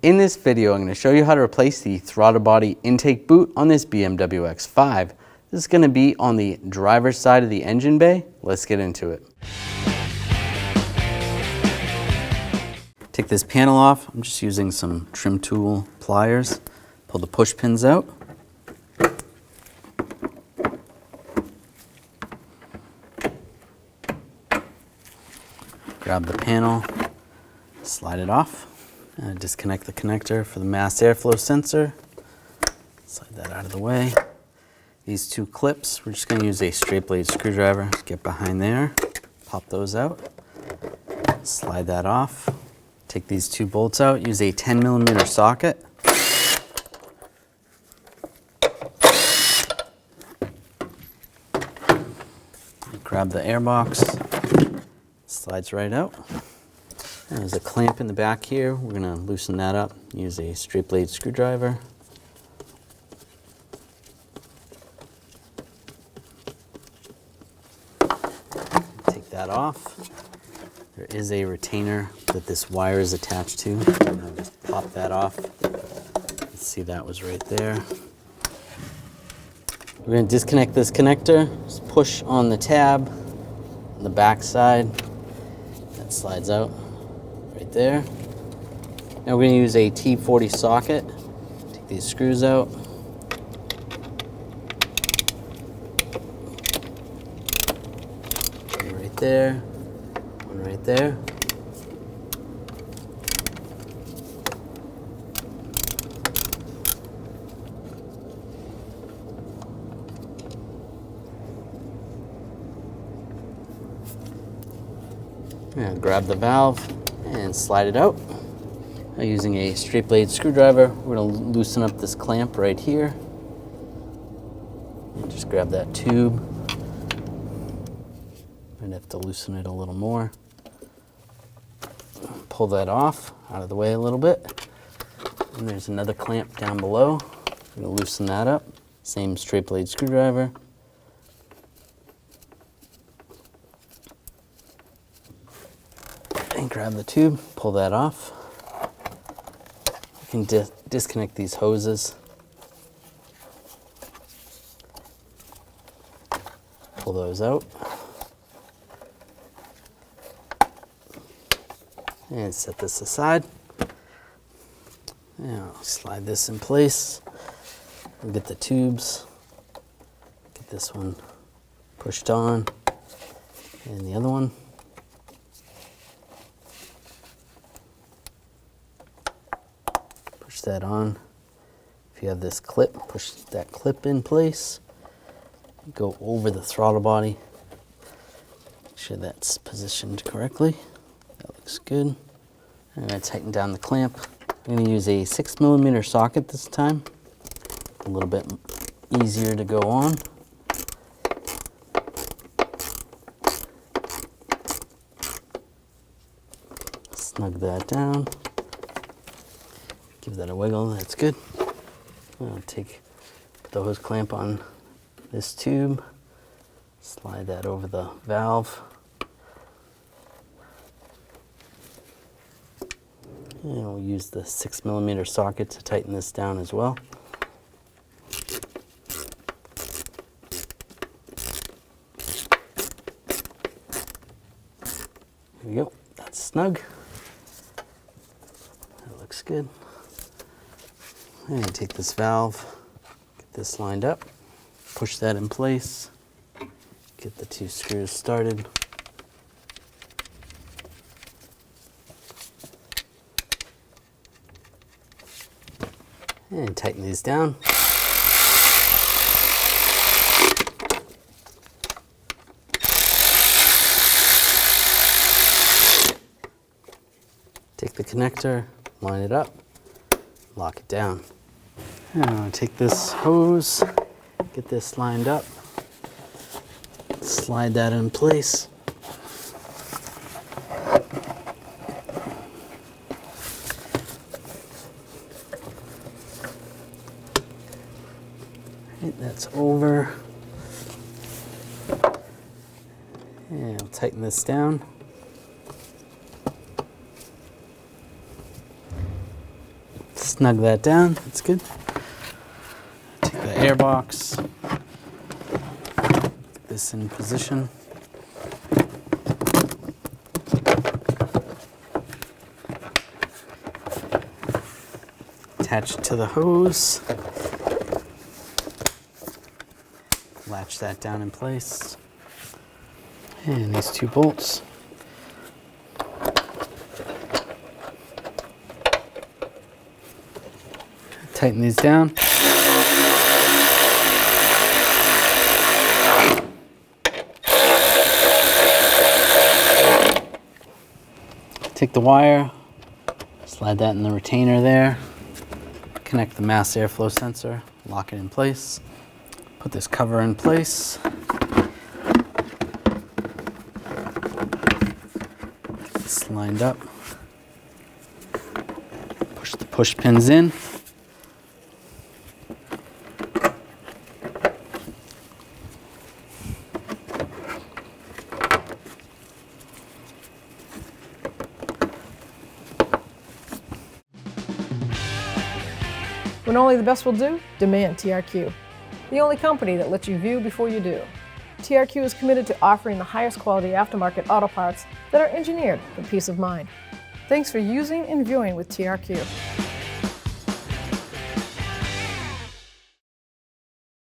In this video, I'm going to show you how to replace the throttle body intake boot on this BMW X5. This is going to be on the driver's side of the engine bay. Let's get into it. Take this panel off. I'm just using some trim tool pliers. Pull the push pins out. Grab the panel, slide it off, and disconnect the connector for the mass airflow sensor. Slide that out of the way. These two clips, we're just going to use a straight blade screwdriver. Get behind there, pop those out, slide that off. Take these two bolts out, use a 10mm socket. Grab the air box. Slides right out. And there's a clamp in the back here. We're going to loosen that up. Use a straight blade screwdriver. Take that off. There is a retainer that this wire is attached to. I'll just pop that off. Let's see, that was right there. We're going to disconnect this connector. Just push on the tab on the back side. That slides out right there. Now we're going to use a T40 socket. Take these screws out. One right there. One right there. And grab the valve and slide it out. Now using a straight blade screwdriver, we're going to loosen up this clamp right here. And just grab that tube. Might have to loosen it a little more. Pull that off, out of the way a little bit. And there's another clamp down below. We're going to loosen that up. Same straight blade screwdriver. And grab the tube, pull that off. You can disconnect these hoses. Pull those out. And set this aside. Now slide this in place. We'll get the tubes. Get this one pushed on. And the other one. Push that on. If you have this clip, push that clip in place. Go over the throttle body. Make sure that's positioned correctly. That looks good. I'm going to tighten down the clamp. I'm going to use a 6mm socket this time. A little bit easier to go on. Snug that down. Give that a wiggle, that's good. I'll put the hose clamp on this tube, slide that over the valve. And we'll use the 6mm socket to tighten this down as well. There we go, that's snug. That looks good. And take this valve, get this lined up, push that in place, get the two screws started. And tighten these down. Take the connector, line it up, lock it down. Now take this hose, get this lined up, slide that in place. Right, that's over. And I'll tighten this down. Snug that down, that's good. Take the air box, get this in position. Attach it to the hose. Latch that down in place. And these 2 bolts. Tighten these down. Take the wire, slide that in the retainer there. Connect the mass airflow sensor, lock it in place. Put this cover in place. It's lined up. Push the push pins in. When only the best will do, demand TRQ. The only company that lets you view before you do. TRQ is committed to offering the highest quality aftermarket auto parts that are engineered for peace of mind. Thanks for using and viewing with TRQ.